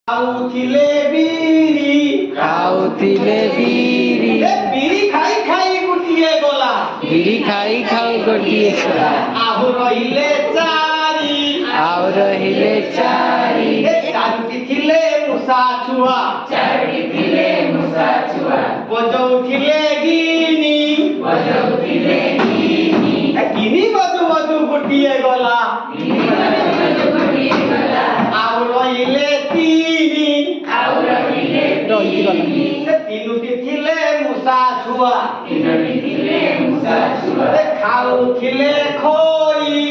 ଖାଉଥିଲେ ବିରି ବିରି ଖାଇ ଖାଇ ଗୋଟିଏ ଗଲା ବିରି ଖାଇ ଖାଉ ଗୋଟିଏ ଗଲା ଆଉ ରହିଲେ ଚାରି ଚାରୋଟି ଥିଲେ ମୂଷା ଛୁଆ ବଜଉଥିଲେ ଗିନି ଗିନି ବଜୁ ବଜୁ ଗୋଟିଏ ଗଲା ଆଉ ରହିଲେ ତିନି ତିନୋଟି ଥିଲେ ମୂଷା ଛୁଆ ଖାଉଥିଲେ ଖଇ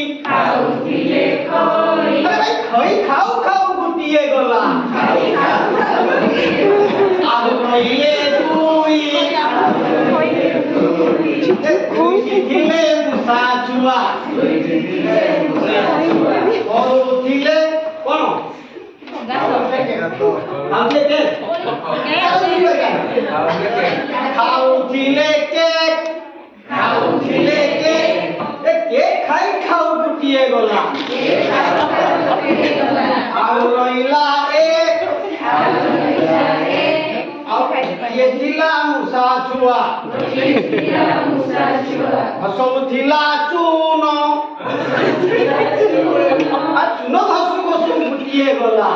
ଖଇ ଖାଉ ଖାଉ ଗୋଟିଏ ଗଲା ଆଉ ରହିଲେ ଦୁଇଟି ଥିଲେ ମୂଷା ଛୁଆ କରୁଥିଲେ କଣ ଖାଉଥିଲେ କେକ୍ କେକ୍ ଖାଇ ଖାଉ ଗୋଟିଏ ଗଲା ଆଉ ରହିଲା ଏକ ଆଉ ଇଏ ଥିଲା ମୂଷା ଛୁଆ ହସଉଥିଲା ଚୂନ ଚୂନ ଘଷୁ ଘଷୁ ଗୋଟିଏ ଗଲା